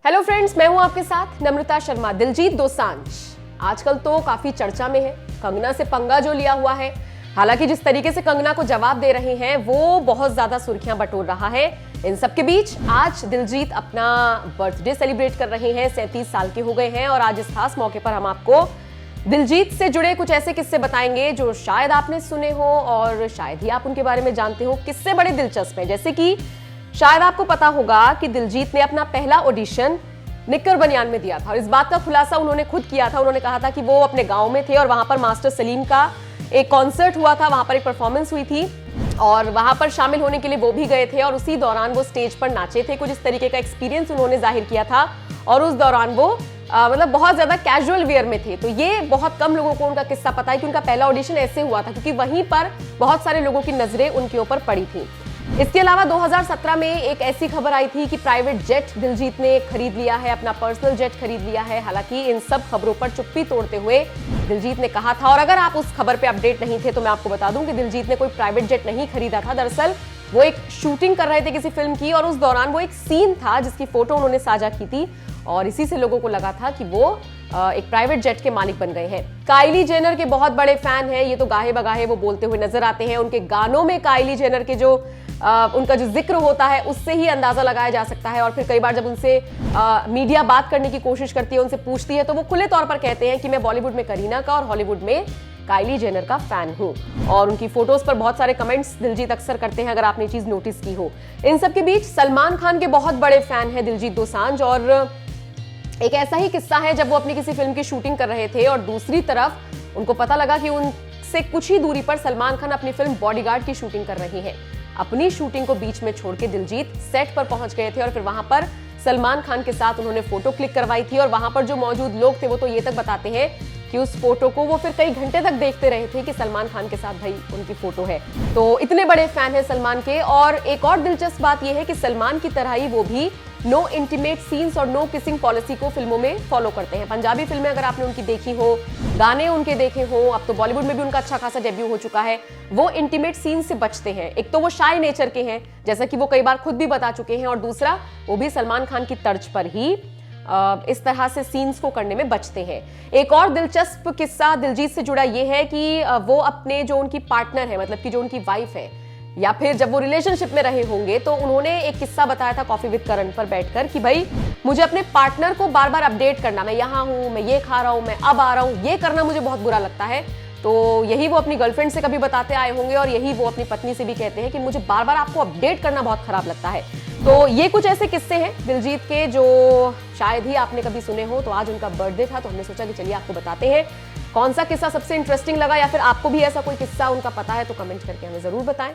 Hello friends, मैं हूं आपके साथ नम्रता शर्मा। दिलजीत दोसांझ आजकल तो काफी चर्चा में है। कंगना से पंगा जो लिया हुआ है, हालांकि जिस तरीके से कंगना को जवाब दे रहे हैं वो बहुत ज्यादा सुर्खियां बटोर रहा है। इन सब के बीच आज दिलजीत अपना बर्थडे सेलिब्रेट कर रहे हैं। 37 साल के हो गए हैं और आज इस खास मौके पर हम आपको दिलजीत से जुड़े कुछ ऐसे किस्से बताएंगे जो शायद आपने सुने हो और शायद ही आप उनके बारे में जानते हो। किस्से बड़े दिलचस्प हैं, जैसे कि शायद आपको पता होगा कि दिलजीत ने अपना पहला ऑडिशन निक्कर बनियान में दिया था और इस बात का खुलासा उन्होंने खुद किया था। उन्होंने कहा था कि वो अपने गांव में थे और वहां पर मास्टर सलीम का एक कॉन्सर्ट हुआ था, वहां पर एक परफॉर्मेंस हुई थी और वहां पर शामिल होने के लिए वो भी गए थे और उसी दौरान वो स्टेज पर नाचे थे। कुछ इस तरीके का एक्सपीरियंस उन्होंने जाहिर किया था और उस दौरान वो मतलब बहुत ज्यादा कैजुअल वेयर में थे। तो ये बहुत कम लोगों को उनका किस्सा पता है कि उनका पहला ऑडिशन ऐसे हुआ था, क्योंकि वहीं पर बहुत सारे लोगों की नजरें उनके ऊपर पड़ी थी। इसके अलावा 2017 में एक ऐसी खबर आई थी कि प्राइवेट जेट दिलजीत ने खरीद लिया है, अपना पर्सनल जेट खरीद लिया है। हालांकि इन सब खबरों पर चुप्पी तोड़ते हुए दिलजीत ने कहा था, और अगर आप उस खबर पे अपडेट नहीं थे तो मैं आपको बता दूं कि दिलजीत ने कोई प्राइवेट जेट नहीं खरीदा था। दरअसल वो एक शूटिंग कर रहे थे किसी फिल्म की और उस दौरान वो एक सीन था जिसकी फोटो उन्होंने साझा की थी और इसी से लोगों को लगा था कि वो एक प्राइवेट जेट के मालिक बन गए हैं। काइली जेनर के बहुत बड़े फैन हैं, ये तो गाहे बगाहे वो बोलते हुए नजर आते हैं। उनके गानों में काइली जेनर के जो उनका जो जिक्र होता है उससे ही अंदाजा लगाया जा सकता है। और फिर कई बार जब उनसे मीडिया बात करने की कोशिश करती है, उनसे पूछती है, तो वो खुले तौर पर कहते हैं कि मैं बॉलीवुड में करीना का और हॉलीवुड में काइली जेनर का फैन हूं। और उनकी फोटोज पर बहुत सारे कमेंट्स दिलजीत अक्सर करते हैं, अगर आपने चीज नोटिस की हो। इन सब के बीच सलमान खान के बहुत बड़े फैन हैं दिलजीत दोसांझ, और एक ऐसा ही किस्सा है जब वो अपनी किसी फिल्म की शूटिंग कर रहे थे और दूसरी तरफ उनको पता लगा कि उनसे कुछ ही दूरी पर सलमान खान अपनी फिल्म बॉडीगार्ड की शूटिंग कर रहे हैं। अपनी शूटिंग को बीच में छोड़ के दिलजीत सेट पर पहुंच गए थे और फिर वहां पर सलमान खान के साथ उन्होंने फोटो क्लिक करवाई थी। और वहां पर जो मौजूद लोग थे वो तो ये तक बताते हैं कि उस फोटो को वो फिर कई घंटे तक देखते रहे थे कि सलमान खान के साथ भाई उनकी फोटो है। तो इतने बड़े फैन हैं सलमान के। और एक और दिलचस्प बात यह है कि सलमान की तरह ही वो भी नो इंटीमेट सीन्स और नो किसिंग पॉलिसी को फिल्मों में फॉलो करते हैं। पंजाबी फिल्में अगर आपने उनकी देखी हो, गाने उनके देखे हो, अब तो बॉलीवुड में भी उनका अच्छा खासा डेब्यू हो चुका है, वो इंटीमेट सीन से बचते हैं। एक तो वो शाय नेचर के हैं, जैसा कि वो कई बार खुद भी बता चुके हैं, और दूसरा वो भी सलमान खान की तर्ज पर ही इस तरह से सीन्स को करने में बचते हैं। एक और दिलचस्प किस्सा दिलजीत से जुड़ा ये है कि वो अपने जो उनकी पार्टनर है, मतलब कि जो उनकी वाइफ है, या फिर जब वो रिलेशनशिप में रहे होंगे, तो उन्होंने एक किस्सा बताया था कॉफी विद करण पर बैठकर कि भाई मुझे अपने पार्टनर को बार बार अपडेट करना, मैं यहाँ हूँ, मैं ये खा रहा हूँ, मैं अब आ रहा हूँ, ये करना मुझे बहुत बुरा लगता है। तो यही वो अपनी गर्लफ्रेंड से कभी बताते आए होंगे और यही वो अपनी पत्नी से भी कहते हैं कि मुझे बार बार आपको अपडेट करना बहुत खराब लगता है। तो ये कुछ ऐसे किस्से हैं दिलजीत के जो शायद ही आपने कभी सुने हो। तो आज उनका बर्थडे था तो हमने सोचा कि चलिए आपको बताते हैं कौन सा किस्सा सबसे इंटरेस्टिंग लगा, या फिर आपको भी ऐसा कोई किस्सा उनका पता है तो कमेंट करके हमें जरूर बताएं।